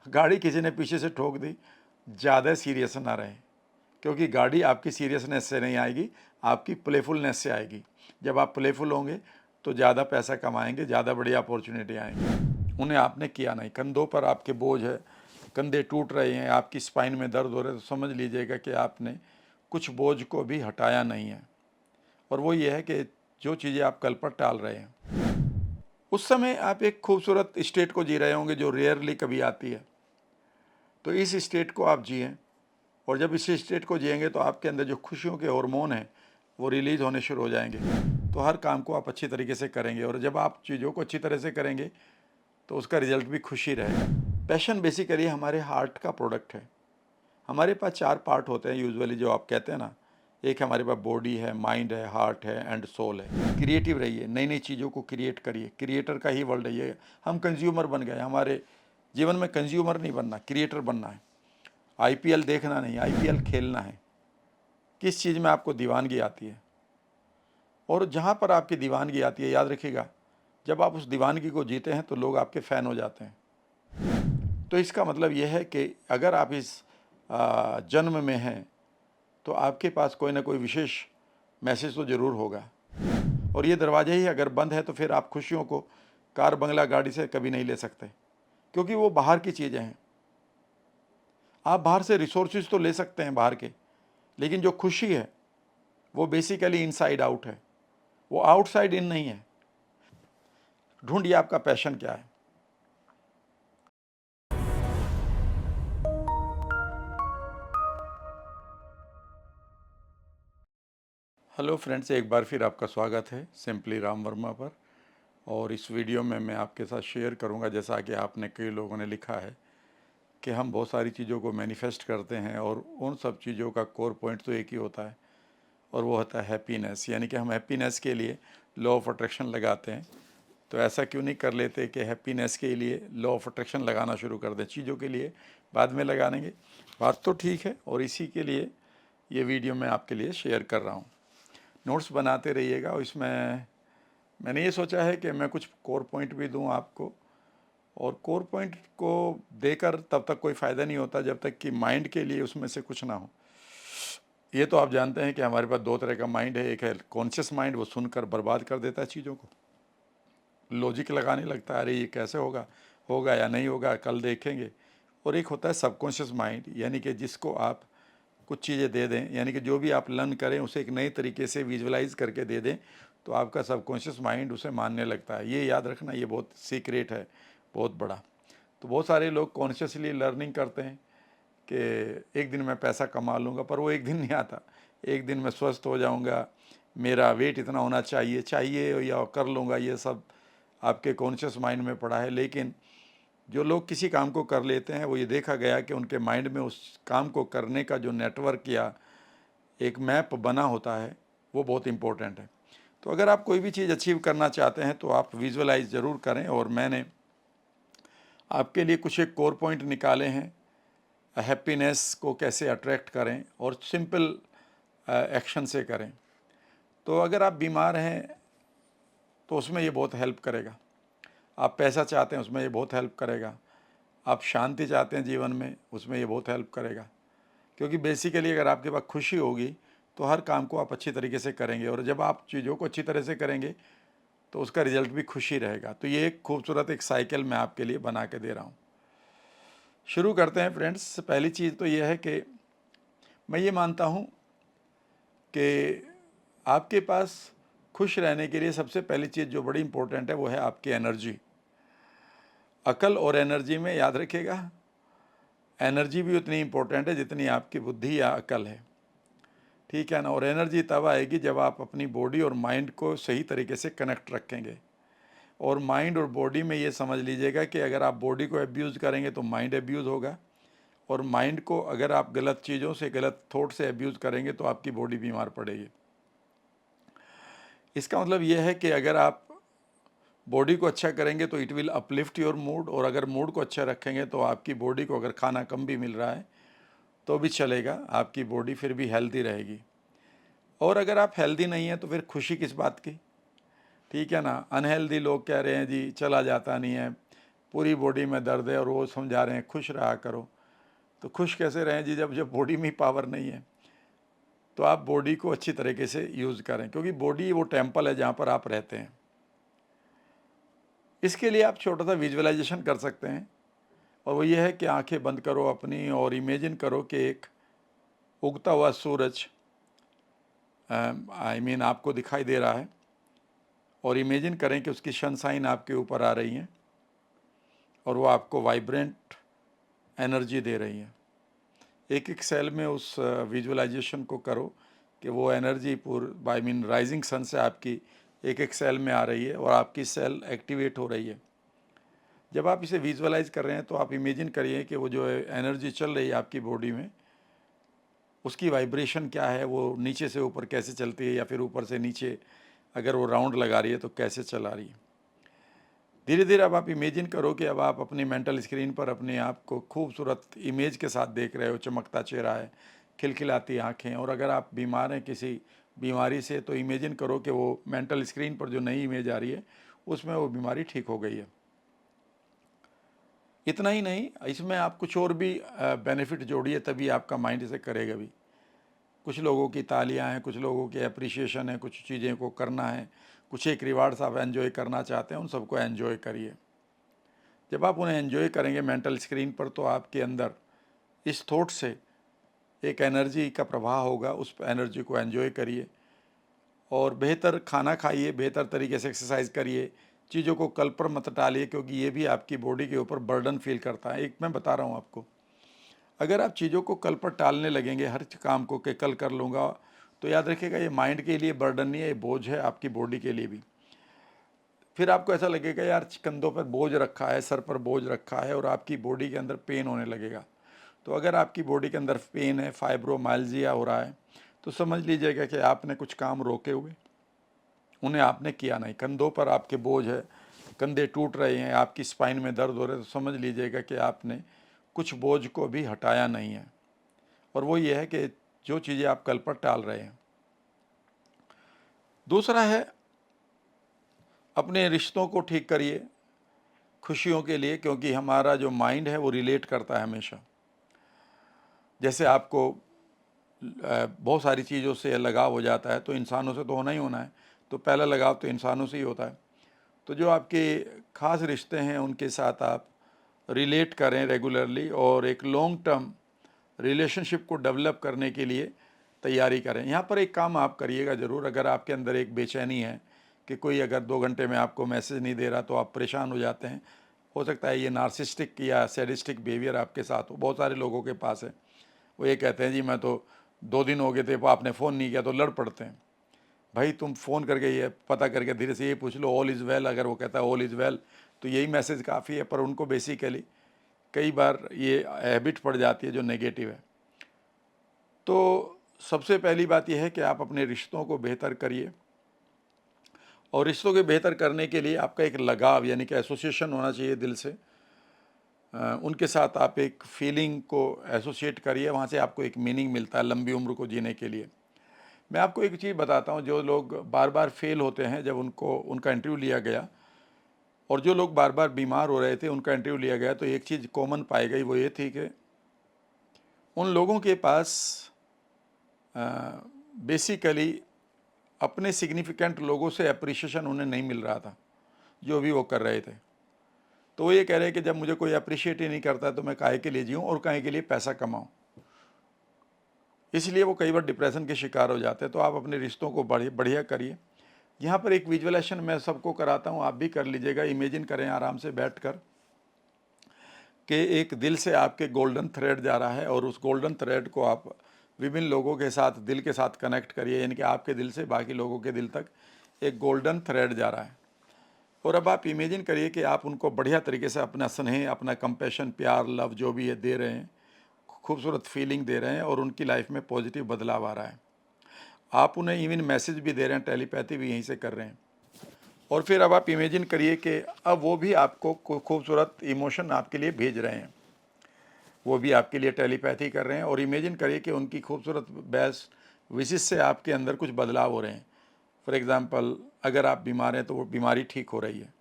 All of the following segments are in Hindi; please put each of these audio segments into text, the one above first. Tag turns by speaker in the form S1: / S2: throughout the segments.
S1: गाड़ी किसी ने पीछे से ठोक दी, ज़्यादा सीरियस ना रहें, क्योंकि गाड़ी आपकी सीरियसनेस से नहीं आएगी, आपकी प्लेफुलनेस से आएगी। जब आप प्लेफुल होंगे तो ज़्यादा पैसा कमाएंगे, ज़्यादा बड़ी अपॉर्चुनिटी आएंगी। उन्हें आपने किया नहीं, कंधों पर आपके बोझ है, कंधे टूट रहे हैं, आपकी स्पाइन में दर्द हो रहा है, तो समझ लीजिएगा कि आपने कुछ बोझ को भी हटाया नहीं है। और वो ये है कि जो चीज़ें आप कल पर टाल रहे हैं, उस समय आप एक खूबसूरत स्टेट को जी रहे होंगे जो रेयरली कभी आती है। तो इस स्टेट को आप जिएं, और जब इस स्टेट को जिएंगे तो आपके अंदर जो खुशियों के हार्मोन हैं वो रिलीज होने शुरू हो जाएंगे। तो हर काम को आप अच्छी तरीके से करेंगे, और जब आप चीज़ों को अच्छी तरह से करेंगे तो उसका रिजल्ट भी खुशी रहेगा। पैशन बेसिकली हमारे हार्ट का प्रोडक्ट है। हमारे पास 4 पार्ट होते हैं यूजुअली, जो आप कहते हैं ना। एक हमारे पास बॉडी है, माइंड है, हार्ट है एंड सोल है। क्रिएटिव रहिए, नई नई चीज़ों को क्रिएट करिए, क्रिएटर का ही वर्ल्ड है ये। हम कंज्यूमर बन गए, हमारे जीवन में कंज्यूमर नहीं बनना, क्रिएटर बनना है। आईपीएल देखना नहीं, आईपीएल खेलना है। किस चीज़ में आपको दीवानगी आती है, और जहाँ पर आपकी दीवानगी आती है, याद रखिएगा, जब आप उस दीवानगी को जीते हैं तो लोग आपके फ़ैन हो जाते हैं। तो इसका मतलब यह है कि अगर आप इस जन्म में हैं तो आपके पास कोई ना कोई विशेष मैसेज तो ज़रूर होगा। और ये दरवाज़ा ही अगर बंद है तो फिर आप खुशियों को कार बंगला गाड़ी से कभी नहीं ले सकते, क्योंकि वो बाहर की चीज़ें हैं। आप बाहर से रिसोर्सेज तो ले सकते हैं बाहर के, लेकिन जो खुशी है वो बेसिकली इनसाइड आउट है, वो आउटसाइड इन नहीं है। ढूंढिए आपका पैशन क्या है। हेलो फ्रेंड्स, एक बार फिर आपका स्वागत है सिंपली राम वर्मा पर। और इस वीडियो में मैं आपके साथ शेयर करूंगा, जैसा कि आपने कई लोगों ने लिखा है, कि हम बहुत सारी चीज़ों को मैनिफेस्ट करते हैं और उन सब चीज़ों का कोर पॉइंट तो एक ही होता है, और वो होता है हैप्पीनेस। यानी कि हम हैप्पीनेस के लिए लॉ ऑफ अट्रैक्शन लगाते हैं। तो ऐसा क्यों नहीं कर लेते कि हैप्पीनेस के लिए लॉ ऑफ अट्रैक्शन लगाना शुरू कर दें, चीज़ों के लिए बाद में लगाएंगे। बात तो ठीक है, और इसी के लिए ये वीडियो मैं आपके लिए शेयर कर रहा हूँ। नोट्स बनाते रहिएगा, और इसमें मैंने ये सोचा है कि मैं कुछ कोर पॉइंट भी दूं आपको। और कोर पॉइंट को देकर तब तक कोई फ़ायदा नहीं होता जब तक कि माइंड के लिए उसमें से कुछ ना हो। ये तो आप जानते हैं कि हमारे पास 2 तरह का माइंड है। एक है कॉन्शियस माइंड, वो सुनकर बर्बाद कर देता है चीज़ों को, लॉजिक लगाने लगता है, अरे ये कैसे होगा, होगा या नहीं होगा, कल देखेंगे। और एक होता है सबकॉन्शियस माइंड, यानी कि जिसको आप कुछ चीज़ें दे दें, यानी कि जो भी आप लर्न करें उसे एक नए तरीके से विजुअलाइज करके दे दें, तो आपका सबकॉन्शियस माइंड उसे मानने लगता है। ये याद रखना, ये बहुत सीक्रेट है, बहुत बड़ा। तो बहुत सारे लोग कॉन्शियसली लर्निंग करते हैं कि एक दिन मैं पैसा कमा लूँगा, पर वो एक दिन नहीं आता। एक दिन मैं स्वस्थ हो जाऊँगा, मेरा वेट इतना होना चाहिए चाहिए या कर लूँगा, ये सब आपके कॉन्शियस माइंड में पड़ा है। लेकिन जो लोग किसी काम को कर लेते हैं, वो ये देखा गया कि उनके माइंड में उस काम को करने का जो नेटवर्क या एक मैप बना होता है, वो बहुत इम्पोर्टेंट है। तो अगर आप कोई भी चीज़ अचीव करना चाहते हैं तो आप विजुअलाइज ज़रूर करें, और मैंने आपके लिए कुछ एक कोर पॉइंट निकाले हैं। हैप्पीनेस को कैसे अट्रैक्ट करें, और सिंपल एक्शन से करें। तो अगर आप बीमार हैं तो उसमें ये बहुत हेल्प करेगा। आप पैसा चाहते हैं, उसमें ये बहुत हेल्प करेगा। आप शांति चाहते हैं जीवन में, उसमें ये बहुत हेल्प करेगा। क्योंकि बेसिकली अगर आपके पास खुशी होगी तो हर काम को आप अच्छी तरीके से करेंगे, और जब आप चीज़ों को अच्छी तरह से करेंगे तो उसका रिजल्ट भी खुशी रहेगा। तो ये एक खूबसूरत एक साइकिल मैं आपके लिए बना के दे रहा हूँ। शुरू करते हैं फ्रेंड्स। पहली चीज़ तो ये है कि मैं ये मानता हूँ कि आपके पास खुश रहने के लिए सबसे पहली चीज़ जो बड़ी इंपॉर्टेंट है वो है आपकी एनर्जी। अकल और एनर्जी में याद रखिएगा, एनर्जी भी उतनी इम्पोर्टेंट है जितनी आपकी बुद्धि या अकल है, ठीक है ना। और एनर्जी तब आएगी जब आप अपनी बॉडी और माइंड को सही तरीके से कनेक्ट रखेंगे। और माइंड और बॉडी में ये समझ लीजिएगा कि अगर आप बॉडी को एब्यूज़ करेंगे तो माइंड एब्यूज़ होगा, और माइंड को अगर आप गलत चीज़ों से, गलत थॉट से एब्यूज़ करेंगे तो आपकी बॉडी बीमार पड़ेगी। इसका मतलब ये है कि अगर आप बॉडी को अच्छा करेंगे तो it will uplift your mood, और अगर मूड को अच्छा रखेंगे तो आपकी बॉडी को अगर खाना कम भी मिल रहा है तो भी चलेगा, आपकी बॉडी फिर भी हेल्दी रहेगी। और अगर आप हेल्दी नहीं हैं तो फिर खुशी किस बात की, ठीक है ना। अनहेल्दी लोग कह रहे हैं जी चला जाता नहीं है, पूरी बॉडी में दर्द है और वो समझा रहे हैं खुश रहा करो। तो खुश कैसे रहें जी, जब बॉडी में ही पावर नहीं है। तो आप बॉडी को अच्छी तरीके से यूज़ करें, क्योंकि बॉडी वो टेम्पल है जहाँ पर आप रहते हैं। इसके लिए आप छोटा सा विजुअलाइजेशन कर सकते हैं, और वो ये है कि आंखें बंद करो अपनी और इमेजिन करो कि एक उगता हुआ सूरज आपको दिखाई दे रहा है, और इमेजिन करें कि उसकी सनशाइन आपके ऊपर आ रही है और वो आपको वाइब्रेंट एनर्जी दे रही है। एक एक सेल में उस विजुअलाइजेशन को करो कि वो एनर्जी राइजिंग सन से आपकी एक एक सेल में आ रही है और आपकी सेल एक्टिवेट हो रही है। जब आप इसे विजुअलाइज कर रहे हैं तो आप इमेजिन करिए कि वो जो एनर्जी चल रही है आपकी बॉडी में, उसकी वाइब्रेशन क्या है, वो नीचे से ऊपर कैसे चलती है, या फिर ऊपर से नीचे अगर वो राउंड लगा रही है तो कैसे चला रही है। धीरे धीरे अब आप इमेजिन करो कि अब आप अपनी मेंटल स्क्रीन पर अपने आप को खूबसूरत इमेज के साथ देख रहे हो। चमकता चेहरा है, खिलखिलाती आँखें, और अगर आप बीमार हैं किसी बीमारी से तो इमेजिन करो कि वो मेंटल स्क्रीन पर जो नई इमेज आ रही है उसमें वो बीमारी ठीक हो गई है। इतना ही नहीं, इसमें आप कुछ और भी बेनिफिट जोड़िए, तभी आपका माइंड इसे करेगा भी। कुछ लोगों की तालियां हैं, कुछ लोगों की अप्रिसिएशन है, कुछ चीज़ें को करना है, कुछ एक रिवार्ड्स आप एंजॉय करना चाहते हैं, उन सबको एंजॉय करिए। जब आप उन्हें एंजॉय करेंगे मेंटल स्क्रीन पर, तो आपके अंदर इस थॉट से एक एनर्जी का प्रवाह होगा। उस एनर्जी को एंजॉय करिए और बेहतर खाना खाइए, बेहतर तरीके से एक्सरसाइज करिए। चीज़ों को कल पर मत टालिए, क्योंकि ये भी आपकी बॉडी के ऊपर बर्डन फील करता है। एक मैं बता रहा हूँ आपको, अगर आप चीज़ों को कल पर टालने लगेंगे हर काम को कि कल कर लूँगा, तो याद रखिएगा ये माइंड के लिए बर्डन नहीं है, ये बोझ है आपकी बॉडी के लिए भी। फिर आपको ऐसा लगेगा यार कंधों पर बोझ रखा है, सर पर बोझ रखा है, और आपकी बॉडी के अंदर पेन होने लगेगा। तो अगर आपकी बॉडी के अंदर पेन है, फाइब्रोमाइल्जिया हो रहा है, तो समझ लीजिएगा कि आपने कुछ काम रोके हुए, उन्हें आपने किया नहीं। कंधों पर आपके बोझ है, कंधे टूट रहे हैं, आपकी स्पाइन में दर्द हो रहा है, तो समझ लीजिएगा कि आपने कुछ बोझ को भी हटाया नहीं है। और वो ये है कि जो चीज़ें आप कल पर टाल रहे हैं। दूसरा है, अपने रिश्तों को ठीक करिए खुशियों के लिए, क्योंकि हमारा जो माइंड है वो रिलेट करता है हमेशा। जैसे आपको बहुत सारी चीज़ों से लगाव हो जाता है, तो इंसानों से तो होना ही होना है, तो पहला लगाव तो इंसानों से ही होता है। तो जो आपके ख़ास रिश्ते हैं उनके साथ आप रिलेट करें रेगुलरली, और एक लॉन्ग टर्म रिलेशनशिप को डेवलप करने के लिए तैयारी करें। यहाँ पर एक काम आप करिएगा ज़रूर। अगर आपके अंदर एक बेचैनी है कि कोई अगर 2 घंटे में आपको मैसेज नहीं दे रहा तो आप परेशान हो जाते हैं, हो सकता है ये नार्सिस्टिक या सैडिस्टिक बिहेवियर आपके साथ हो। बहुत सारे लोगों के पास है, वो ये कहते हैं जी मैं तो 2 दिन हो गए थे, आपने फ़ोन नहीं किया, तो लड़ पड़ते हैं। भाई तुम फ़ोन करके ये पता करके धीरे से ये पूछ लो ऑल इज़ वेल। अगर वो कहता है ऑल इज़ वेल तो यही मैसेज काफ़ी है। पर उनको बेसिकली कई बार ये हैबिट पड़ जाती है जो नेगेटिव है। तो सबसे पहली बात यह है कि आप अपने रिश्तों को बेहतर करिए, और रिश्तों के बेहतर करने के लिए आपका एक लगाव यानी कि एसोसिएशन होना चाहिए दिल से। उनके साथ आप एक फीलिंग को एसोसिएट करिए, वहाँ से आपको एक मीनिंग मिलता है लंबी उम्र को जीने के लिए। मैं आपको एक चीज़ बताता हूँ, जो लोग बार बार फेल होते हैं, जब उनका इंटरव्यू लिया गया, और जो लोग बार बार बीमार हो रहे थे उनका इंटरव्यू लिया गया, तो एक चीज़ कॉमन पाई गई, वो ये थी कि उन लोगों के पास बेसिकली अपने सिग्निफिकेंट लोगों से अप्रिशिएशन उन्हें नहीं मिल रहा था जो भी वो कर रहे थे। तो वो ये कह रहे हैं कि जब मुझे कोई अप्रिशिएट ही नहीं करता तो मैं काहे के लिए जीऊँ और काहे के लिए पैसा कमाऊँ। इसलिए वो कई बार डिप्रेशन के शिकार हो जाते हैं। तो आप अपने रिश्तों को बढ़िया करिए। यहाँ पर एक विजुअलाइजेशन मैं सबको कराता हूँ, आप भी कर लीजिएगा। इमेजिन करें आराम से बैठकर कि एक दिल से आपके गोल्डन थ्रेड जा रहा है, और उस गोल्डन थ्रेड को आप विभिन्न लोगों के साथ दिल के साथ कनेक्ट करिए, यानी कि आपके दिल से बाकी लोगों के दिल तक एक गोल्डन थ्रेड जा रहा है। और अब आप इमेजिन करिए कि आप उनको बढ़िया तरीके से अपना स्नेह, अपना कंपैशन, प्यार, लव जो भी है दे रहे हैं, खूबसूरत फीलिंग दे रहे हैं, और उनकी लाइफ में पॉजिटिव बदलाव आ रहा है। आप उन्हें इवन मैसेज भी दे रहे हैं, टेलीपैथी भी यहीं से कर रहे हैं। और फिर अब आप इमेजिन करिए कि अब वो भी आपको खूबसूरत इमोशन आपके लिए भेज रहे हैं, वो भी आपके लिए टेलीपैथी कर रहे हैं। और इमेजिन करिए कि उनकी खूबसूरत बेस्ट विशेष से आपके अंदर कुछ बदलाव हो रहे हैं। फॉर एग्ज़ाम्पल, अगर आप बीमार हैं तो वो बीमारी ठीक हो रही है।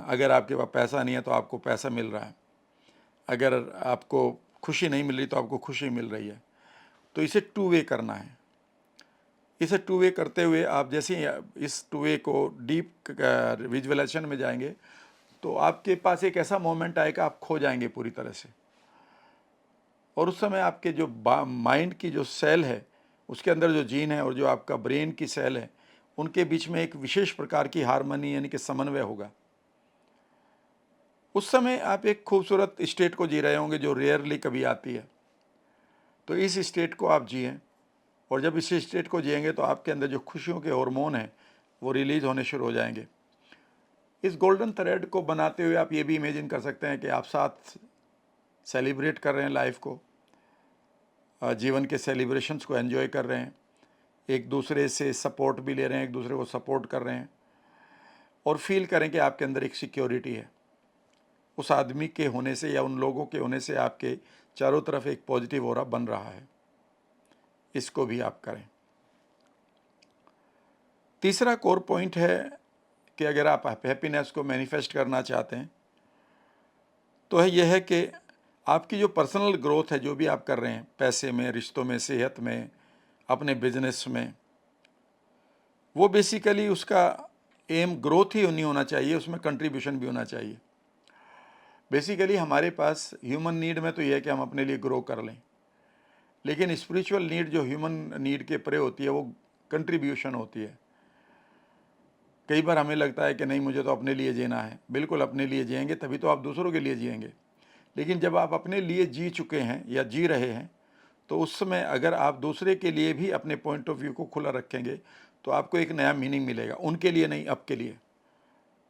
S1: अगर आपके पास पैसा नहीं है तो आपको पैसा मिल रहा है, अगर आपको खुशी नहीं मिल रही तो आपको खुशी मिल रही है। तो इसे टू वे करना है। इसे टू वे करते हुए आप जैसे ही इस टू वे को डीप विजुअलाइजेशन में जाएंगे तो आपके पास एक ऐसा मोमेंट आएगा, आप खो जाएंगे पूरी तरह से। और उस समय आपके जो माइंड की जो सेल है, उसके अंदर जो जीन है और जो आपका ब्रेन की सेल है, उनके बीच में एक विशेष प्रकार की हार्मनी यानी कि समन्वय होगा। उस समय आप एक खूबसूरत स्टेट को जी रहे होंगे जो रेयरली कभी आती है। तो इस स्टेट को आप जिएं, और जब इस स्टेट को जिएंगे तो आपके अंदर जो खुशियों के हार्मोन हैं वो रिलीज होने शुरू हो जाएंगे। इस गोल्डन थ्रेड को बनाते हुए आप ये भी इमेजिन कर सकते हैं कि आप साथ सेलिब्रेट कर रहे हैं लाइफ को, जीवन के सेलिब्रेशंस को एंजॉय कर रहे हैं, एक दूसरे से सपोर्ट भी ले रहे हैं, एक दूसरे को सपोर्ट कर रहे हैं, और फील करें कि आपके अंदर एक सिक्योरिटी है। उस आदमी के होने से या उन लोगों के होने से आपके चारों तरफ एक पॉजिटिव ऑरा बन रहा है। इसको भी आप करें। तीसरा कोर पॉइंट है कि अगर आप हैप्पीनेस को मैनिफेस्ट करना चाहते हैं तो यह है कि आपकी जो पर्सनल ग्रोथ है, जो भी आप कर रहे हैं, पैसे में, रिश्तों में, सेहत में, अपने बिजनेस में, वो बेसिकली उसका एम ग्रोथ ही नहीं होना चाहिए, उसमें कंट्रीब्यूशन भी होना चाहिए। बेसिकली हमारे पास ह्यूमन नीड में तो यह है कि हम अपने लिए ग्रो कर लें, लेकिन स्पिरिचुअल नीड जो ह्यूमन नीड के परे होती है वो कंट्रीब्यूशन होती है। कई बार हमें लगता है कि नहीं, मुझे तो अपने लिए जीना है। बिल्कुल अपने लिए जिएंगे तभी तो आप दूसरों के लिए जिएंगे। लेकिन जब आप अपने लिए जी चुके हैं या जी रहे हैं तो उस समय अगर आप दूसरे के लिए भी अपने पॉइंट ऑफ व्यू को खुला रखेंगे तो आपको एक नया मीनिंग मिलेगा, उनके लिए नहीं, आपके लिए।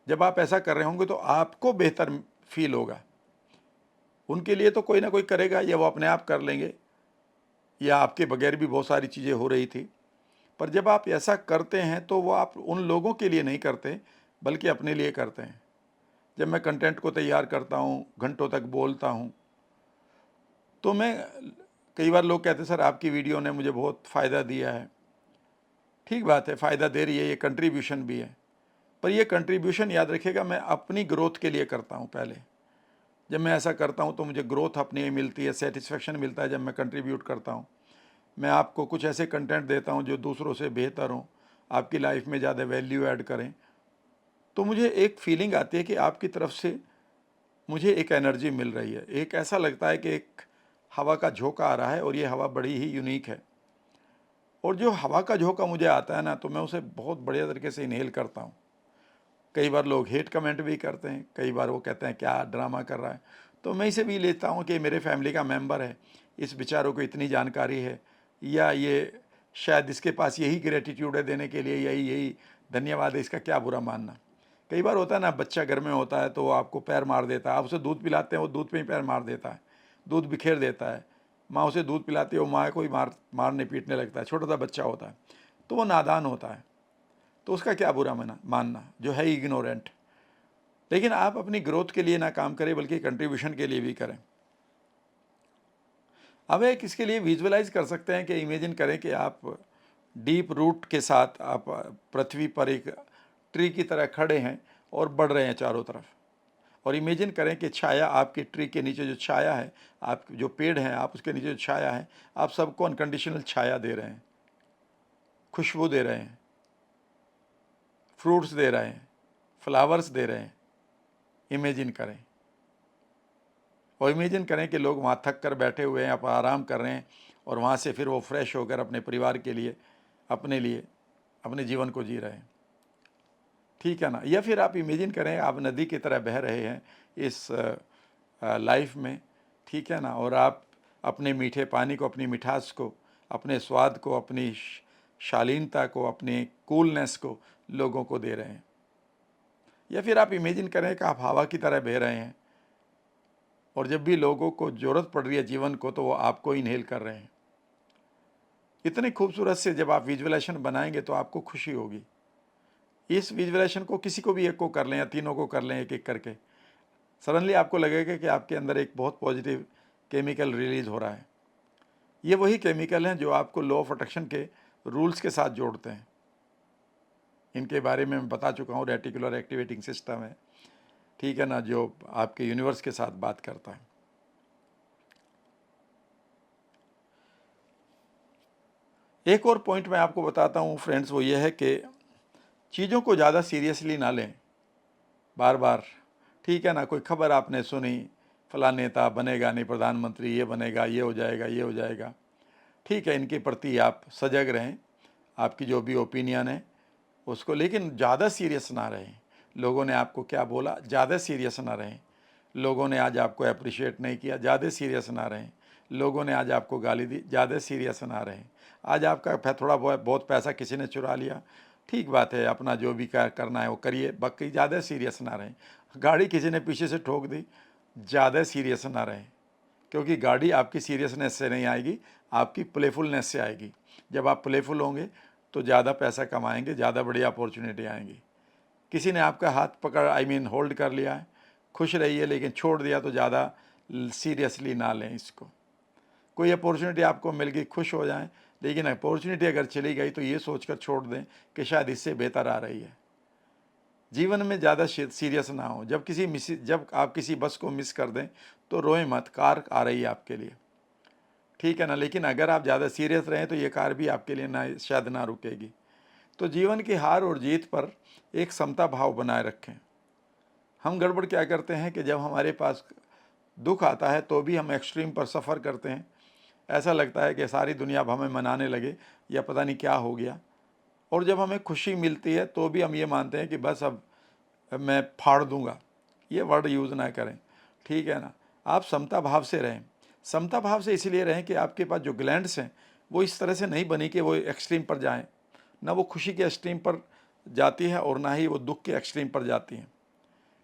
S1: जब आप ऐसा कर रहे होंगे तो आपको बेहतर फील होगा। उनके लिए तो कोई ना कोई करेगा, या वो अपने आप कर लेंगे, या आपके बगैर भी बहुत सारी चीज़ें हो रही थी। पर जब आप ऐसा करते हैं तो वो आप उन लोगों के लिए नहीं करते बल्कि अपने लिए करते हैं। जब मैं कंटेंट को तैयार करता हूँ, घंटों तक बोलता हूँ, तो मैं, कई बार लोग कहते हैं सर आपकी वीडियो ने मुझे बहुत फ़ायदा दिया है। ठीक बात है, फ़ायदा दे रही है, ये कंट्रीब्यूशन भी है। पर ये कंट्रीब्यूशन याद रखिएगा, मैं अपनी ग्रोथ के लिए करता हूँ पहले। जब मैं ऐसा करता हूँ तो मुझे ग्रोथ अपनी मिलती है, सेटिस्फेक्शन मिलता है जब मैं कंट्रीब्यूट करता हूँ। मैं आपको कुछ ऐसे कंटेंट देता हूँ जो दूसरों से बेहतर हों, आपकी लाइफ में ज़्यादा वैल्यू ऐड करें, तो मुझे एक फीलिंग आती है कि आपकी तरफ से मुझे एक एनर्जी मिल रही है। एक ऐसा लगता है कि एक हवा का झोंका आ रहा है और ये हवा बड़ी ही यूनिक है। और जो हवा का झोंका मुझे आता है ना, तो मैं उसे बहुत बढ़िया तरीके से इनहेल करता हूँ। कई बार लोग हेट कमेंट भी करते हैं, कई बार वो कहते हैं क्या ड्रामा कर रहा है, तो मैं इसे भी लेता हूँ कि मेरे फैमिली का मेंबर है, इस बेचारों को इतनी जानकारी है, या ये शायद इसके पास यही ग्रेटिट्यूड है देने के लिए, यही यही धन्यवाद है, इसका क्या बुरा मानना। कई बार होता है ना, बच्चा घर में होता है तो वो आपको पैर मार देता है, आप उसे दूध पिलाते हैं, वो दूध पे ही पैर मार देता है, दूध बिखेर देता है। माँ उसे दूध पिलाती है, वो माँ को ही मारने पीटने लगता है, छोटा सा बच्चा होता है, तो वो नादान होता है, तो उसका क्या बुरा मानना, जो है इग्नोरेंट। लेकिन आप अपनी ग्रोथ के लिए ना काम करें बल्कि कंट्रीब्यूशन के लिए भी करें। अब एक इसके लिए विजुअलाइज कर सकते हैं कि इमेजिन करें कि आप डीप रूट के साथ आप पृथ्वी पर एक ट्री की तरह खड़े हैं और बढ़ रहे हैं चारों तरफ। और इमेजिन करें कि छाया, आपकी ट्री के नीचे जो छाया है, आप जो पेड़ हैं, आप उसके नीचे जो छाया है, आप सबको अनकंडीशनल छाया दे रहे हैं, खुशबू दे रहे हैं, फ्रूट्स दे रहे हैं, फ्लावर्स दे रहे हैं। इमेजिन करें, और इमेजिन करें कि लोग वहाँ थक कर बैठे हुए हैं, आप आराम कर रहे हैं, और वहाँ से फिर वो फ्रेश होकर अपने परिवार के लिए, अपने लिए, अपने जीवन को जी रहे हैं। ठीक है ना। या फिर आप इमेजिन करें आप नदी की तरह बह रहे हैं इस लाइफ में, ठीक है ना, और आप अपने मीठे पानी को, अपनी मिठास को, अपने स्वाद को, अपनी शालीनता को, अपने कूलनेस को लोगों को दे रहे हैं। या फिर आप इमेजिन करें कि आप हवा की तरह बह रहे हैं, और जब भी लोगों को ज़रूरत पड़ रही है जीवन को तो वो आपको इनहेल कर रहे हैं। इतनी खूबसूरत से जब आप विजुअलाइजेशन बनाएंगे तो आपको खुशी होगी। इस विजुअलाइजेशन को किसी को भी एक को कर लें या तीनों को कर लें, एक एक करके, सडनली आपको लगेगा कि आपके अंदर एक बहुत पॉजिटिव केमिकल रिलीज हो रहा है। ये वही केमिकल हैं जो आपको लॉ ऑफ अट्रैक्शन के रूल्स के साथ जोड़ते हैं। इनके बारे में मैं बता चुका हूँ, रेटिकुलर एक्टिवेटिंग सिस्टम है, ठीक है ना, जो आपके यूनिवर्स के साथ बात करता है। एक और पॉइंट मैं आपको बताता हूँ फ्रेंड्स, वो ये है कि चीज़ों को ज़्यादा सीरियसली ना लें बार बार। ठीक है ना, कोई खबर आपने सुनी, फला नेता बनेगा नहीं प्रधानमंत्री, ये बनेगा, ये हो जाएगा, ये हो जाएगा। ठीक है, इनके प्रति आप सजग रहें, आपकी जो भी ओपिनियन है उसको, लेकिन ज़्यादा सीरियस ना रहें। लोगों ने आपको क्या बोला, ज़्यादा सीरियस ना रहें। लोगों ने आज आपको अप्रिशिएट नहीं किया, ज़्यादा सीरियस ना रहें। लोगों ने आज आपको गाली दी, ज़्यादा सीरियस ना रहें। आज आपका थोड़ा बहुत पैसा किसी ने चुरा लिया, ठीक बात है, अपना जो भी करना है वो करिए, बाकी ज़्यादा सीरियस ना रहें। गाड़ी किसी ने पीछे से ठोक दी, ज़्यादा सीरियस ना रहें, क्योंकि गाड़ी आपकी सीरियसनेस से नहीं आएगी, आपकी प्लेफुलनेस से आएगी। जब आप प्लेफुल होंगे तो ज़्यादा पैसा कमाएंगे, ज़्यादा बड़ी अपॉर्चुनिटी आएंगी। किसी ने आपका हाथ पकड़ होल्ड कर लिया है, खुश रहिए, लेकिन छोड़ दिया तो ज़्यादा सीरियसली ना लें इसको। कोई अपॉर्चुनिटी आपको मिल गई, खुश हो जाएं, लेकिन अपॉर्चुनिटी अगर चली गई तो ये सोचकर छोड़ दें कि शायद इससे बेहतर आ रही है। जीवन में ज़्यादा सीरियस ना हो। जब आप किसी बस को मिस कर दें तो रोएं मत, कार आ रही है आपके लिए, ठीक है ना, लेकिन अगर आप ज़्यादा सीरियस रहें तो ये कार भी आपके लिए ना, शायद ना रुकेगी। तो जीवन की हार और जीत पर एक समता भाव बनाए रखें। हम गड़बड़ क्या करते हैं कि जब हमारे पास दुख आता है तो भी हम एक्सट्रीम पर सफ़र करते हैं। ऐसा लगता है कि सारी दुनिया अब हमें मनाने लगे या पता नहीं क्या हो गया। और जब हमें खुशी मिलती है तो भी हम ये मानते हैं कि बस अब मैं फाड़ दूंगा। ये वर्ड यूज़ ना करें, ठीक है ना। आप समता भाव से रहें। समता भाव से इसलिए रहें कि आपके पास जो ग्लैंड्स हैं वो इस तरह से नहीं बनी कि वो एक्सट्रीम पर जाएं। ना वो खुशी के एक्सट्रीम पर जाती है और ना ही वो दुख के एक्सट्रीम पर जाती हैं।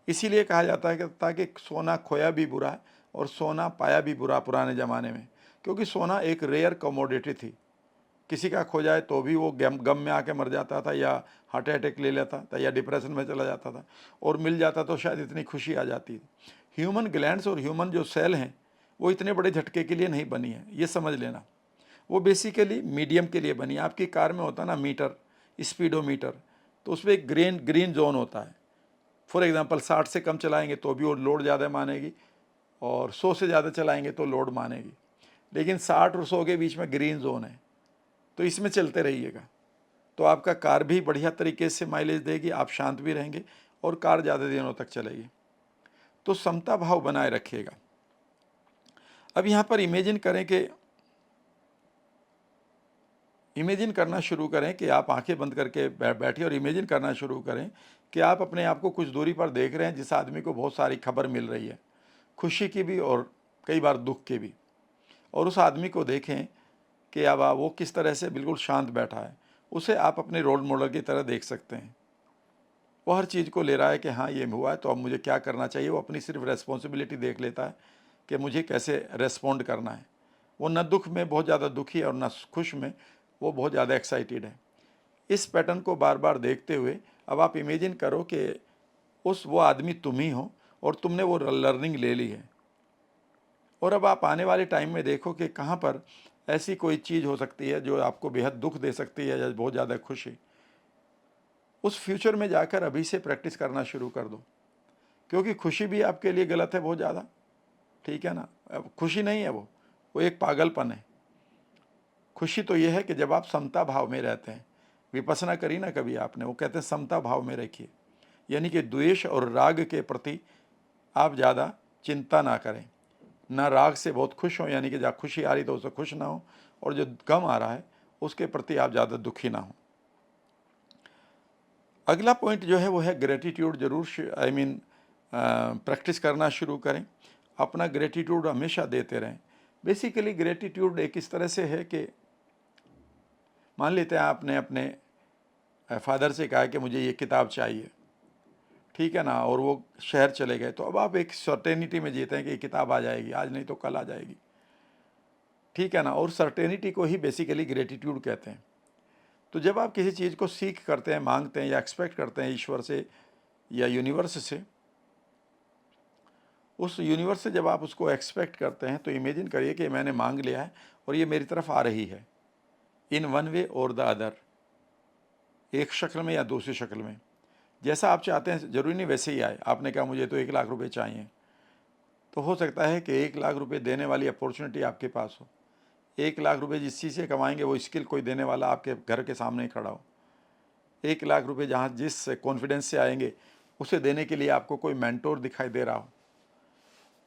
S1: इसीलिए कहा जाता है कि ताकि सोना खोया भी बुरा है और सोना पाया भी बुरा पुराने ज़माने में, क्योंकि सोना एक रेयर कमोडिटी थी। किसी का खो जाए तो भी वो गम में आके मर जाता था, या हार्ट अटैक ले लेता था, या डिप्रेशन में चला जाता था, और मिल जाता तो शायद इतनी खुशी आ जाती थी। ह्यूमन ग्लैंड्स और ह्यूमन जो सेल हैं वो इतने बड़े झटके के लिए नहीं बनी है, ये समझ लेना। वो बेसिकली मीडियम के लिए बनी है। आपकी कार में होता ना मीटर, स्पीडोमीटर, तो उसमें एक ग्रीन जोन होता है। फॉर एग्जांपल 60 से कम चलाएंगे तो भी वो लोड ज़्यादा मानेगी, और 100 से ज़्यादा चलाएंगे तो लोड मानेगी। लेकिन 60 और 100 के बीच में ग्रीन जोन है, तो इसमें चलते रहिएगा। तो आपका कार भी बढ़िया तरीके से माइलेज देगी, आप शांत भी रहेंगे और कार ज़्यादा दिनों तक चलेगी। तो समता भाव बनाए रखिएगा। अब यहाँ पर इमेजिन करना शुरू करें कि आप आंखें बंद करके बैठिए और इमेजिन करना शुरू करें कि आप अपने आप को कुछ दूरी पर देख रहे हैं, जिस आदमी को बहुत सारी खबर मिल रही है, खुशी की भी और कई बार दुख की भी। और उस आदमी को देखें कि अब वो किस तरह से बिल्कुल शांत बैठा है। उसे आप अपने रोल मॉडल की तरह देख सकते हैं। वो हर चीज़ को ले रहा है कि हाँ ये हुआ है तो अब मुझे क्या करना चाहिए। वो अपनी सिर्फ रेस्पॉन्सिबिलिटी देख लेता है कि मुझे कैसे रेस्पॉन्ड करना है। वो न दुख में बहुत ज़्यादा दुखी है और न खुश में वो बहुत ज़्यादा एक्साइटेड है। इस पैटर्न को बार बार देखते हुए अब आप इमेजिन करो कि वो आदमी तुम ही हो और तुमने वो लर्निंग ले ली है। और अब आप आने वाले टाइम में देखो कि कहाँ पर ऐसी कोई चीज़ हो सकती है जो आपको बेहद दुख दे सकती है या बहुत ज़्यादा खुशी। उस फ्यूचर में जाकर अभी से प्रैक्टिस करना शुरू कर दो, क्योंकि खुशी भी आपके लिए गलत है बहुत ज़्यादा, ठीक है ना। अब खुशी नहीं है, वो एक पागलपन है। खुशी तो ये है कि जब आप समता भाव में रहते हैं। विपස්සना करी ना कभी आपने, वो कहते हैं समता भाव में रखिए, यानी कि द्वेष और राग के प्रति आप ज़्यादा चिंता ना करें। ना राग से बहुत खुश हो, यानी कि जहाँ खुशी आ रही तो उससे खुश ना हो, और जो गम आ रहा है उसके प्रति आप ज़्यादा दुखी ना हो। अगला पॉइंट जो है वो है ग्रेटिट्यूड। जरूर प्रैक्टिस करना शुरू करें। अपना ग्रेटिट्यूड हमेशा देते रहें। बेसिकली ग्रेटिट्यूड एक इस तरह से है कि मान लेते हैं आपने अपने फादर से कहा कि मुझे ये किताब चाहिए, ठीक है ना, और वो शहर चले गए, तो अब आप एक सर्टेनिटी में जीते हैं कि ये किताब आ जाएगी, आज नहीं तो कल आ जाएगी, ठीक है ना। और सर्टेनिटी को ही बेसिकली ग्रेटिट्यूड कहते हैं। तो जब आप किसी चीज़ को सीख करते हैं, मांगते हैं या एक्सपेक्ट करते हैं ईश्वर से या यूनिवर्स से, उस यूनिवर्स से जब आप उसको एक्सपेक्ट करते हैं तो इमेजिन करिए कि मैंने मांग लिया है और ये मेरी तरफ आ रही है, इन वन वे और द अदर, एक शक्ल में या दूसरी शक्ल में। जैसा आप चाहते हैं ज़रूरी नहीं वैसे ही आए। आपने कहा मुझे तो 1 लाख रुपए चाहिए, तो हो सकता है कि 1 लाख रुपए देने वाली अपॉर्चुनिटी आपके पास हो। 1 लाख रुपए जिस चीज़ से कमाएंगे वो स्किल कोई देने वाला आपके घर के सामने ही खड़ा हो। 1 लाख रुपए जहाँ जिस कॉन्फिडेंस से आएंगे उसे देने के लिए आपको कोई मेंटोर दिखाई दे रहा हो।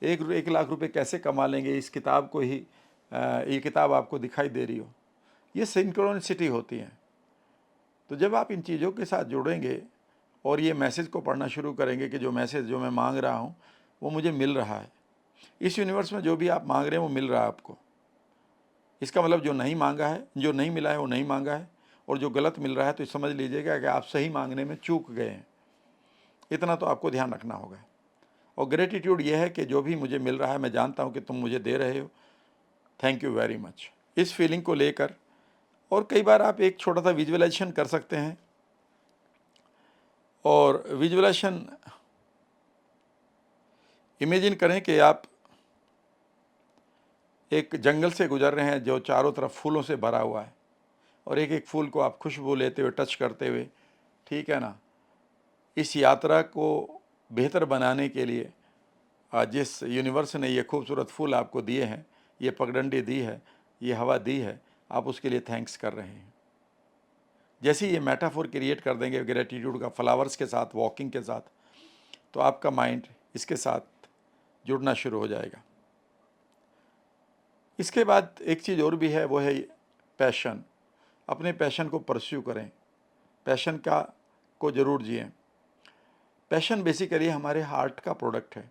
S1: 1 लाख रुपए कैसे कमा लेंगे इस किताब को ही ये किताब आपको दिखाई दे रही हो। ये सिंक्रोनिसिटी होती है। तो जब आप इन चीज़ों के साथ जुड़ेंगे और ये मैसेज को पढ़ना शुरू करेंगे कि जो मैसेज जो मैं मांग रहा हूँ वो मुझे मिल रहा है, इस यूनिवर्स में जो भी आप मांग रहे हैं वो मिल रहा है आपको। इसका मतलब जो नहीं मांगा है, जो नहीं मिला है वो नहीं मांगा है, और जो गलत मिल रहा है तो समझ लीजिएगा कि आप सही मांगने में चूक गए हैं। इतना तो आपको ध्यान रखना होगा। और ग्रेटिट्यूड ये है कि जो भी मुझे मिल रहा है मैं जानता हूँ कि तुम मुझे दे रहे हो, थैंक यू वेरी मच। इस फीलिंग को लेकर, और कई बार आप एक छोटा सा विजुअलाइजेशन कर सकते हैं। और विजुअलाइजेशन इमेजिन करें कि आप एक जंगल से गुजर रहे हैं जो चारों तरफ फूलों से भरा हुआ है, और एक एक फूल को आप खुशबू लेते हुए, टच करते हुए, ठीक है ना, इस यात्रा को बेहतर बनाने के लिए जिस यूनिवर्स ने ये खूबसूरत फूल आपको दिए हैं, ये पगडंडी दी है, ये हवा दी है, आप उसके लिए थैंक्स कर रहे हैं। जैसे ही ये मेटाफोर क्रिएट कर देंगे ग्रेटिट्यूड का, फ्लावर्स के साथ, वॉकिंग के साथ, तो आपका माइंड इसके साथ जुड़ना शुरू हो जाएगा। इसके बाद एक चीज़ और भी है, वो है पैशन। अपने पैशन को परस्यू करें, पैशन का को ज़रूर जिएं। पैशन बेसिकली हमारे हार्ट का प्रोडक्ट है।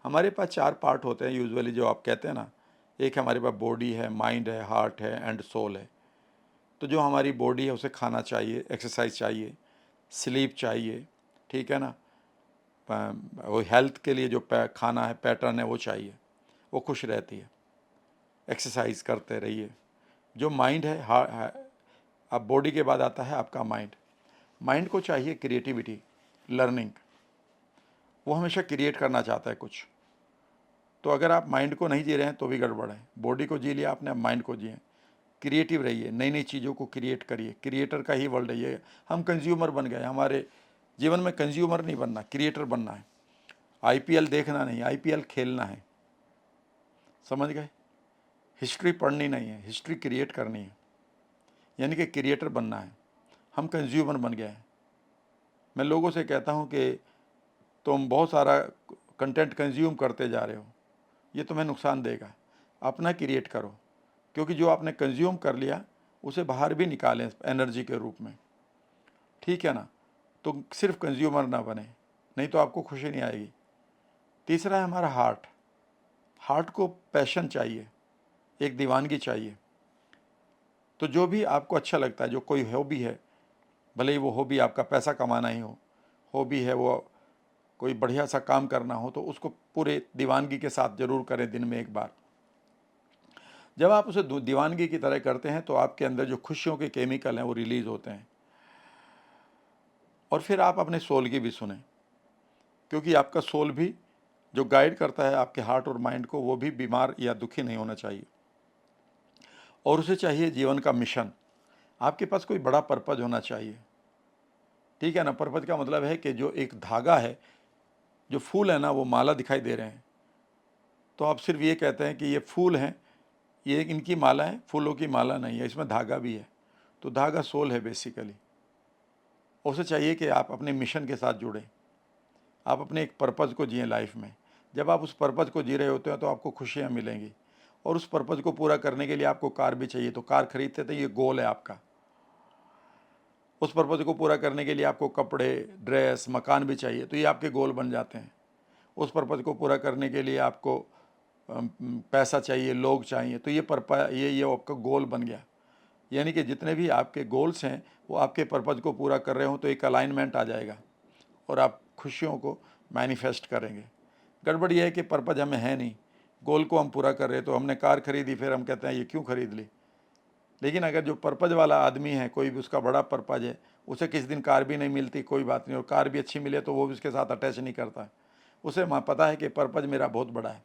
S1: हमारे पास 4 पार्ट होते हैं यूजुअली, जो आप कहते हैं ना। एक हमारे पास बॉडी है, माइंड है, हार्ट है एंड सोल है। तो जो हमारी बॉडी है उसे खाना चाहिए, एक्सरसाइज चाहिए, स्लीप चाहिए, ठीक है ना। वो हेल्थ के लिए जो खाना है, पैटर्न है, वो चाहिए, वो खुश रहती है। एक्सरसाइज करते रहिए। जो माइंड है, अब बॉडी के बाद आता है आपका माइंड। माइंड को चाहिए क्रिएटिविटी, लर्निंग। वो हमेशा क्रिएट करना चाहता है कुछ। तो अगर आप माइंड को नहीं जी रहे हैं तो भी गड़बड़ है। बॉडी को जी लिया आपने, अब माइंड को जिए। क्रिएटिव रहिए, नई नई चीज़ों को क्रिएट करिए। क्रिएटर का ही वर्ल्ड है ये। हम कंज्यूमर बन गए। हमारे जीवन में कंज्यूमर नहीं बनना, क्रिएटर बनना है। आईपीएल देखना नहीं, आईपीएल खेलना है। समझ गए? हिस्ट्री पढ़नी नहीं है, हिस्ट्री क्रिएट करनी है, यानी कि क्रिएटर बनना है। हम कंज्यूमर बन गए हैं। मैं लोगों से कहता हूँ कि तुम बहुत सारा कंटेंट कंज्यूम करते जा रहे हो, ये तुम्हें नुकसान देगा। अपना क्रिएट करो, क्योंकि जो आपने कंज्यूम कर लिया उसे बाहर भी निकालें एनर्जी के रूप में, ठीक है ना। तो सिर्फ कंज्यूमर ना बने, नहीं तो आपको खुशी नहीं आएगी। तीसरा है हमारा हार्ट। हार्ट को पैशन चाहिए, एक दीवानगी चाहिए। तो जो भी आपको अच्छा लगता है, जो कोई हॉबी है, भले ही वो हॉबी आपका पैसा कमाना ही हो, हॉबी है वो कोई बढ़िया सा काम करना हो, तो उसको पूरे दीवानगी के साथ ज़रूर करें दिन में एक बार। जब आप उसे दीवानगी की तरह करते हैं तो आपके अंदर जो खुशियों के केमिकल हैं वो रिलीज़ होते हैं। और फिर आप अपने सोल की भी सुने, क्योंकि आपका सोल भी जो गाइड करता है आपके हार्ट और माइंड को, वो भी बीमार या दुखी नहीं होना चाहिए। और उसे चाहिए जीवन का मिशन। आपके पास कोई बड़ा पर्पज होना चाहिए, ठीक है ना। पर्पज का मतलब है कि जो एक धागा है, जो फूल है ना, वो माला दिखाई दे रहे हैं, तो आप सिर्फ ये कहते हैं कि ये फूल हैं, ये इनकी माला है, फूलों की माला नहीं है, इसमें धागा भी है। तो धागा सोल है बेसिकली। उसे चाहिए कि आप अपने मिशन के साथ जुड़ें, आप अपने एक पर्पज़ को जिएं लाइफ में। जब आप उस पर्पज़ को जी रहे होते हैं तो आपको खुशियाँ मिलेंगी। और उस पर्पज़ को पूरा करने के लिए आपको कार भी चाहिए, तो कार खरीदते थे, ये गोल है आपका। उस पर्पज़ को पूरा करने के लिए आपको कपड़े, ड्रेस, मकान भी चाहिए, तो ये आपके गोल बन जाते हैं। उस पर्पज़ को पूरा करने के लिए आपको पैसा चाहिए, लोग चाहिए, तो ये आपका गोल बन गया। यानी कि जितने भी आपके गोल्स हैं वो आपके पर्पज़ को पूरा कर रहे हो, तो एक अलाइनमेंट आ जाएगा और आप खुशियों को मैनिफेस्ट करेंगे। गड़बड़ ये है कि पर्पज़ हमें है नहीं, गोल को हम पूरा कर रहे हैं। तो हमने कार खरीदी, फिर हम कहते हैं ये क्यों खरीद ली। लेकिन अगर जो पर्पज़ वाला आदमी है, कोई भी उसका बड़ा पर्पज़ है, उसे किसी दिन कार भी नहीं मिलती, कोई बात नहीं, और कार भी अच्छी मिले तो वो भी उसके साथ अटैच नहीं करता। उसे पता है कि पर्पज़ मेरा बहुत बड़ा है।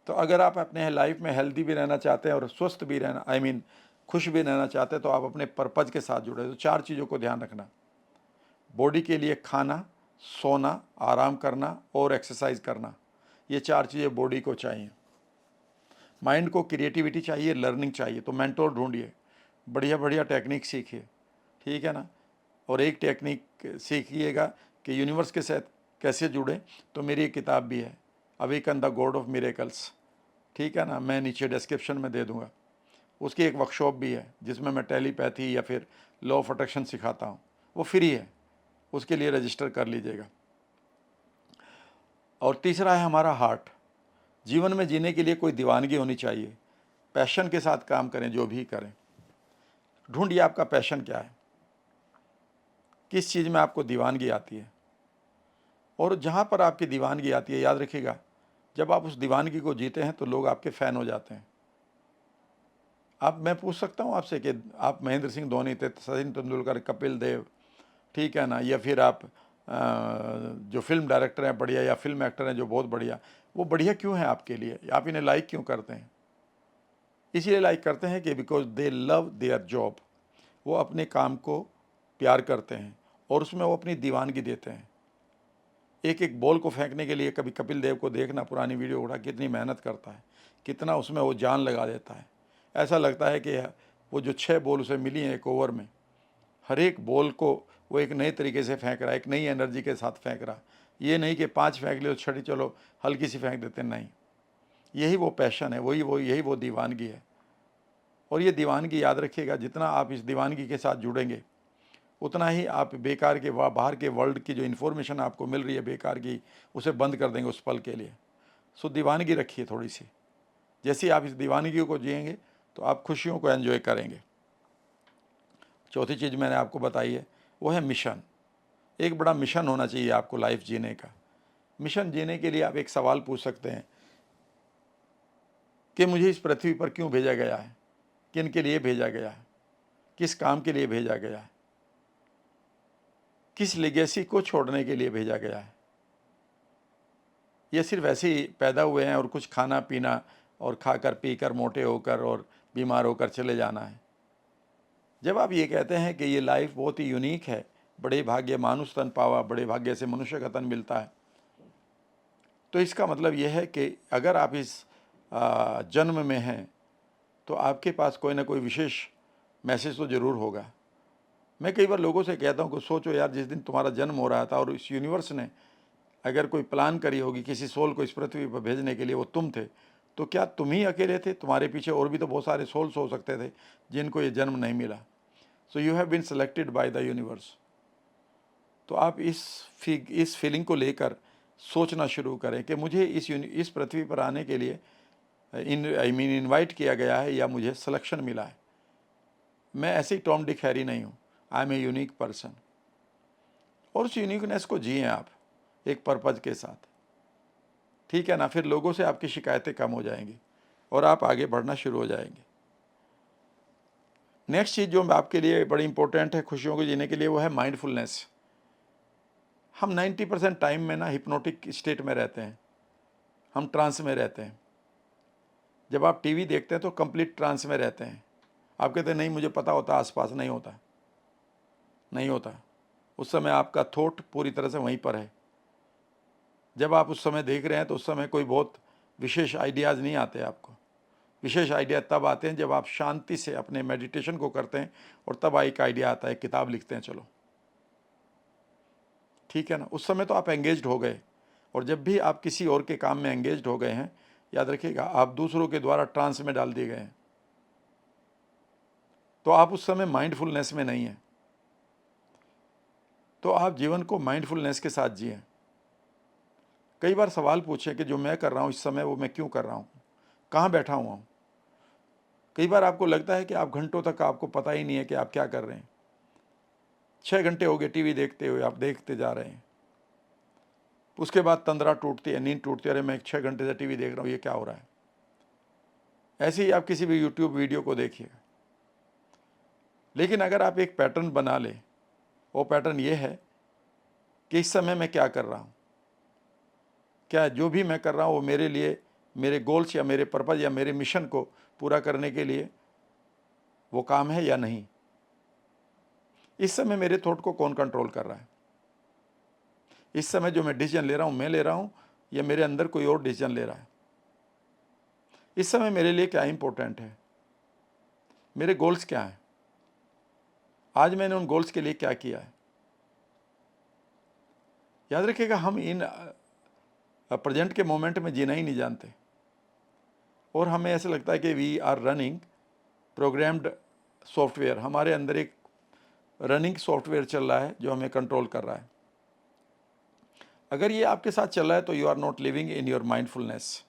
S1: तो अगर आप अपने लाइफ में हेल्दी भी रहना चाहते हैं और स्वस्थ भी रहना, खुश भी रहना चाहते हैं, तो आप अपने पर्पज़ के साथ जुड़े। तो 4 चीज़ों को ध्यान रखना। बॉडी के लिए खाना, सोना, आराम करना और एक्सरसाइज करना, ये 4 चीज़ें बॉडी को चाहिए। माइंड को क्रिएटिविटी चाहिए, लर्निंग चाहिए, तो मेंटोर ढूंढिए, बढ़िया बढ़िया टेक्निक सीखिए, ठीक है ना। और एक टेक्निक सीखिएगा कि यूनिवर्स के साथ कैसे जुड़ें, तो मेरी एक किताब भी है, awaken the God of miracles, ठीक है ना, मैं नीचे डिस्क्रिप्शन में दे दूंगा। उसकी एक वर्कशॉप भी है जिसमें मैं टेलीपैथी या फिर लॉ ऑफ अट्रैक्शन सिखाता हूँ, वो फ्री है, उसके लिए रजिस्टर कर लीजिएगा। और तीसरा है हमारा हार्ट। जीवन में जीने के लिए कोई दीवानगी होनी चाहिए, पैशन के साथ काम करें, जो भी करें। ढूंढिए आपका पैशन क्या है, किस चीज़ में आपको दीवानगी आती है। और जहाँ पर आपकी दीवानगी आती है, याद रखिएगा, जब आप उस दीवानगी को जीते हैं तो लोग आपके फ़ैन हो जाते हैं। मैं पूछ सकता हूँ आपसे कि आप महेंद्र सिंह धोनी थे, सचिन तेंदुलकर, कपिल देव, ठीक है ना, या फिर आप जो फिल्म डायरेक्टर हैं बढ़िया, या फिल्म एक्टर हैं जो बहुत बढ़िया, वो बढ़िया क्यों हैं आपके लिए, आप इन्हें लाइक क्यों करते हैं? इसीलिए लाइक करते हैं कि because they love their job, वो अपने काम को प्यार करते हैं और उसमें वो अपनी दीवानगी देते हैं। एक एक बॉल को फेंकने के लिए कभी कपिल देव को देखना, पुरानी वीडियो उठा, कितनी मेहनत करता है, कितना उसमें वो जान लगा देता है। ऐसा लगता है कि वो जो 6 बॉल उसे मिली हैं एक ओवर में, हर एक बॉल को वो एक नए तरीके से फेंक रहा है, एक नई एनर्जी के साथ फेंक रहा। ये नहीं कि 5 फेंक लियो, छठी चलो हल्की सी फेंक देते, नहीं। यही वो पैशन है, यही वो दीवानगी है। और ये दीवानगी याद रखिएगा, जितना आप इस दीवानगी के साथ जुड़ेंगे, उतना ही आप बेकार के बाहर के वर्ल्ड की जो इन्फॉर्मेशन आपको मिल रही है बेकार की, उसे बंद कर देंगे उस पल के लिए। सो दीवानगी रखिए थोड़ी सी। जैसे आप इस दीवानगी को जिएंगे तो आप खुशियों को एंजॉय करेंगे। चौथी चीज़ मैंने आपको बताई है, वो है मिशन। एक बड़ा मिशन होना चाहिए आपको लाइफ जीने का। मिशन जीने के लिए आप एक सवाल पूछ सकते हैं कि मुझे इस पृथ्वी पर क्यों भेजा गया है, किन के लिए भेजा गया है, किस काम के लिए भेजा गया है, किस लेगेसी को छोड़ने के लिए भेजा गया है। ये सिर्फ ऐसे ही पैदा हुए हैं और कुछ खाना पीना और खाकर पीकर मोटे होकर और बीमार होकर चले जाना है। जब आप ये कहते हैं कि ये लाइफ बहुत ही यूनिक है, बड़े भाग्य मानुष तन पावा, बड़े भाग्य से मनुष्य का तन मिलता है, तो इसका मतलब यह है कि अगर आप इस जन्म में हैं तो आपके पास कोई ना कोई विशेष मैसेज तो ज़रूर होगा। मैं कई बार लोगों से कहता हूँ कि सोचो यार, जिस दिन तुम्हारा जन्म हो रहा था और इस यूनिवर्स ने अगर कोई प्लान करी होगी किसी सोल को इस पृथ्वी पर भेजने के लिए, वो तुम थे, तो क्या तुम ही अकेले थे? तुम्हारे पीछे और भी तो बहुत सारे सोल्स हो सकते थे जिनको ये जन्म नहीं मिला। So you have been selected by the universe. तो आप इस फीलिंग को लेकर सोचना शुरू करें कि मुझे इस पृथ्वी पर आने के लिए इनवाइट किया गया है या मुझे सिलेक्शन मिला है। मैं ऐसे ही टॉम डिक हैरी नहीं हूँ, I am a unique person. और उस यूनिकनेस को जिए आप एक पर्पज के साथ, ठीक है ना। फिर लोगों से आपकी शिकायतें कम हो जाएंगी और आप आगे बढ़ना शुरू हो जाएंगे। नेक्स्ट चीज़ जो आपके लिए बड़ी इंपॉर्टेंट है खुशियों को जीने के लिए, वो है माइंडफुलनेस। हम 90% टाइम में ना हिप्नोटिक स्टेट में रहते हैं, हम ट्रांस में रहते हैं। जब आप टीवी देखते हैं तो कंप्लीट ट्रांस में रहते हैं। आप कहते हैं नहीं मुझे पता होता, आसपास नहीं होता, नहीं होता। उस समय आपका थॉट पूरी तरह से वहीं पर है। जब आप उस समय देख रहे हैं तो उस समय कोई बहुत विशेष आइडियाज़ नहीं आते आपको। विशेष आइडिया तब आते हैं जब आप शांति से अपने मेडिटेशन को करते हैं और तब एक आइडिया आता है, किताब लिखते हैं चलो, ठीक है ना। उस समय तो आप एंगेज्ड हो गए। और जब भी आप किसी और के काम में एंगेज्ड हो गए हैं, याद रखिएगा आप दूसरों के द्वारा ट्रांस में डाल दिए गए हैं। तो आप उस समय माइंडफुलनेस में नहीं हैं। तो आप जीवन को माइंडफुलनेस के साथ जिए। कई बार सवाल पूछें कि जो मैं कर रहा हूँ इस समय, वो मैं क्यों कर रहा हूँ, कहाँ बैठा हुआ हूँ। कई बार आपको लगता है कि आप घंटों तक आपको पता ही नहीं है कि आप क्या कर रहे हैं। 6 घंटे हो गए टीवी देखते हुए, आप देखते जा रहे हैं। उसके बाद तंद्रा टूटती है, नींद टूटती है, अरे मैं 6 घंटे से टीवी देख रहा हूँ, ये क्या हो रहा है। ऐसे ही आप किसी भी यूट्यूब वीडियो को देखिएगा। लेकिन अगर आप एक पैटर्न बना लें, वो पैटर्न ये है कि इस समय मैं क्या कर रहा हूँ, क्या जो भी मैं कर रहा हूँ वो मेरे लिए, मेरे गोल्स या मेरे पर्पज़ या मेरे मिशन को पूरा करने के लिए वो काम है या नहीं। इस समय मेरे थॉट को कौन कंट्रोल कर रहा है। इस समय जो मैं डिसीजन ले रहा हूँ मैं ले रहा हूँ या मेरे अंदर कोई और डिसीजन ले रहा है? इस समय मेरे लिए क्या इंपॉर्टेंट है? मेरे गोल्स क्या हैं? आज मैंने उन गोल्स के लिए क्या किया है? याद रखिएगा, हम इन प्रेजेंट के मोमेंट में जीना ही नहीं जानते और हमें ऐसा लगता है कि we are running programmed software. हमारे अंदर एक रनिंग सॉफ्टवेयर चल रहा है जो हमें कंट्रोल कर रहा है। अगर ये आपके साथ चल रहा है तो you are not living in your mindfulness.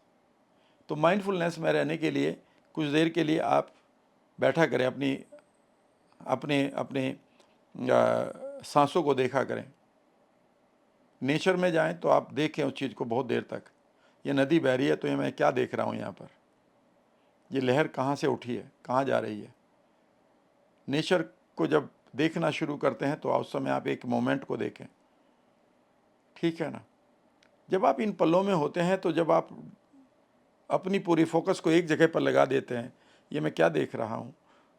S1: तो माइंडफुलनेस में रहने के लिए कुछ देर के लिए आप बैठा करें, अपनी अपने अपने सांसों को देखा करें। नेचर में जाएं तो आप देखें उस चीज़ को बहुत देर तक। ये नदी बह रही है तो ये मैं क्या देख रहा हूँ यहाँ पर? ये लहर कहाँ से उठी है, कहाँ जा रही है? नेचर को जब देखना शुरू करते हैं तो उस समय आप एक मोमेंट को देखें, ठीक है ना? जब आप इन पलों में होते हैं तो जब आप अपनी पूरी फोकस को एक जगह पर लगा देते हैं, ये मैं क्या देख रहा हूँ,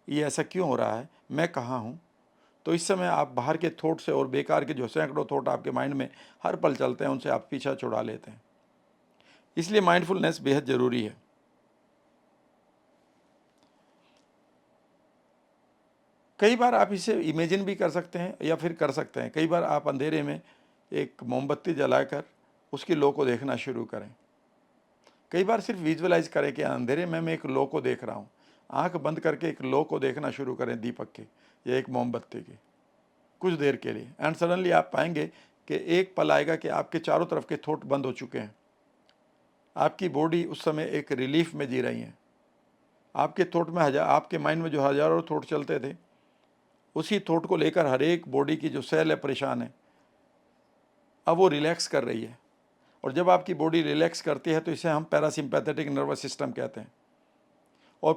S1: ये ऐसा क्यों हो रहा है, मैं कहाँ हूँ, तो इस समय आप बाहर के थॉट से और बेकार के जो सैकड़ों थॉट आपके माइंड में हर पल चलते हैं उनसे आप पीछा छुड़ा लेते हैं। इसलिए माइंडफुलनेस बेहद ज़रूरी है। कई बार आप इसे इमेजिन भी कर सकते हैं या फिर कर सकते हैं। कई बार आप अंधेरे में एक मोमबत्ती जलाकर उसकी लो को देखना शुरू करें। कई बार सिर्फ विजुअलाइज करें कि अंधेरे में मैं एक लो को देख रहा हूँ। आंख बंद करके एक लो को देखना शुरू करें, दीपक की या एक मोमबत्ती की, कुछ देर के लिए। एंड सडनली आप पाएंगे कि एक पल आएगा कि आपके चारों तरफ के थॉट बंद हो चुके हैं। आपकी बॉडी उस समय एक रिलीफ में जी रही है। आपके थॉट में आपके माइंड में जो हजारों थॉट चलते थे, उसी थॉट को लेकर हर एक बॉडी की जो सेल है परेशान है, अब वो रिलैक्स कर रही है। और जब आपकी बॉडी रिलैक्स करती है तो इसे हम पैरासिम्पैथेटिक नर्वस सिस्टम कहते हैं। और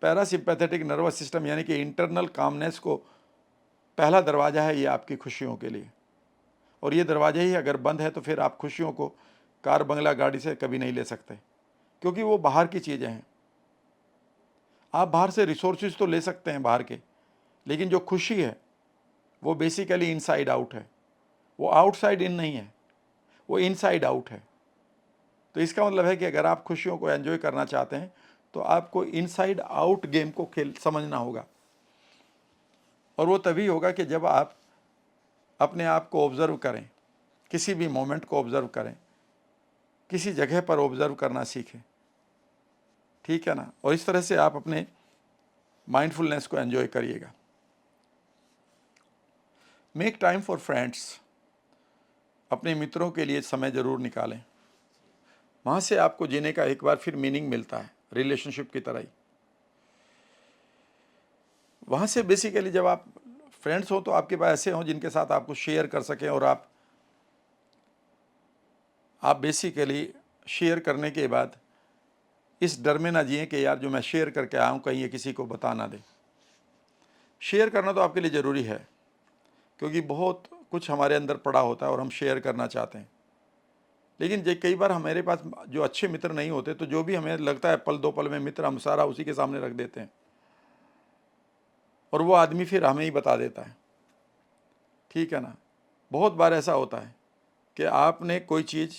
S1: पैरासिम्पैथेटिक नर्वस सिस्टम यानी कि इंटरनल कामनेस को पहला दरवाज़ा है ये आपकी खुशियों के लिए। और ये दरवाज़ा ही अगर बंद है तो फिर आप खुशियों को कार बंगला गाड़ी से कभी नहीं ले सकते, क्योंकि वो बाहर की चीज़ें हैं। आप बाहर से रिसोर्सेज तो ले सकते हैं बाहर के, लेकिन जो खुशी है वो बेसिकली इनसाइड आउट है। वो आउटसाइड इन नहीं है, वो इनसाइड आउट है। तो इसका मतलब है कि अगर आप खुशियों को एंजॉय करना चाहते हैं तो आपको इनसाइड आउट गेम को खेल समझना होगा। और वो तभी होगा कि जब आप अपने आप को ऑब्जर्व करें, किसी भी मोमेंट को ऑब्जर्व करें, किसी जगह पर ऑब्जर्व करना सीखें, ठीक है ना? और इस तरह से आप अपने माइंडफुलनेस को एंजॉय करिएगा। Make time for friends. अपने मित्रों के लिए समय ज़रूर निकालें। वहाँ से आपको जीने का एक बार फिर मीनिंग मिलता है, रिलेशनशिप की तरह ही। वहाँ से बेसिकली जब आप फ्रेंड्स हो तो आपके पास ऐसे हों जिनके साथ आपको शेयर कर सकें, और आप बेसिकली शेयर करने के बाद इस डर में ना जिए कि यार जो मैं शेयर करके आया हूँ कहीं ये किसी को बता ना दे। शेयर करना तो आपके लिए ज़रूरी है, क्योंकि बहुत कुछ हमारे अंदर पड़ा होता है और हम शेयर करना चाहते हैं। लेकिन कई बार हमारे पास जो अच्छे मित्र नहीं होते, तो जो भी हमें लगता है पल दो पल में मित्र, हम सारा उसी के सामने रख देते हैं और वो आदमी फिर हमें ही बता देता है, ठीक है ना? बहुत बार ऐसा होता है कि आपने कोई चीज़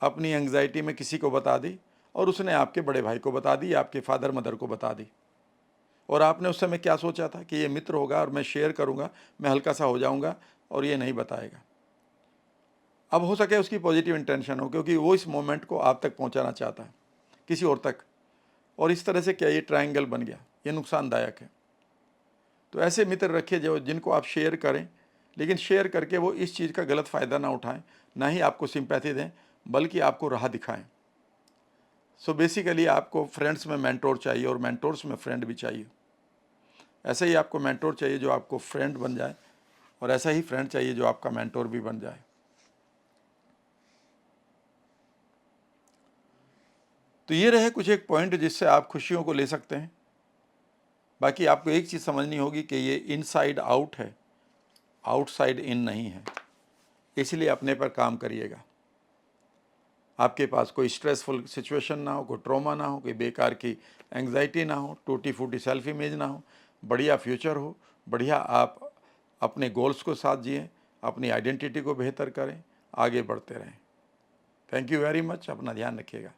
S1: अपनी एंग्जाइटी में किसी को बता दी और उसने आपके बड़े भाई को बता दी, आपके फादर मदर को बता दी, और आपने उस समय क्या सोचा था कि ये मित्र होगा और मैं शेयर करूंगा, मैं हल्का सा हो जाऊंगा और ये नहीं बताएगा। अब हो सके उसकी पॉजिटिव इंटेंशन हो, क्योंकि वो इस मोमेंट को आप तक पहुंचाना चाहता है किसी और तक, और इस तरह से क्या ये ट्रायंगल बन गया, ये नुकसानदायक है। तो ऐसे मित्र रखिए जो जिनको आप शेयर करें, लेकिन शेयर करके वो इस चीज़ का गलत फ़ायदा ना उठाएं, ना ही आपको सिंपैथी दें, बल्कि आपको राह दिखाएं। सो बेसिकली आपको फ्रेंड्स में मेंटोर चाहिए और मेंटोर्स में फ्रेंड भी चाहिए। ऐसे ही आपको मेंटोर चाहिए जो आपको फ्रेंड बन जाए, और ऐसा ही फ्रेंड चाहिए जो आपका मेंटोर भी बन जाए। तो ये रहे कुछ एक पॉइंट जिससे आप खुशियों को ले सकते हैं। बाकी आपको एक चीज़ समझनी होगी कि ये इनसाइड आउट है, आउटसाइड इन नहीं है। इसलिए अपने पर काम करिएगा। आपके पास कोई स्ट्रेसफुल सिचुएशन ना हो, कोई ट्रॉमा ना हो, कोई बेकार की एंग्जाइटी ना हो, टूटी फूटी सेल्फ इमेज ना हो, बढ़िया फ्यूचर हो, बढ़िया आप अपने गोल्स को साथ जिएं, अपनी आइडेंटिटी को बेहतर करें, आगे बढ़ते रहें। Thank you very much. अपना ध्यान रखिएगा।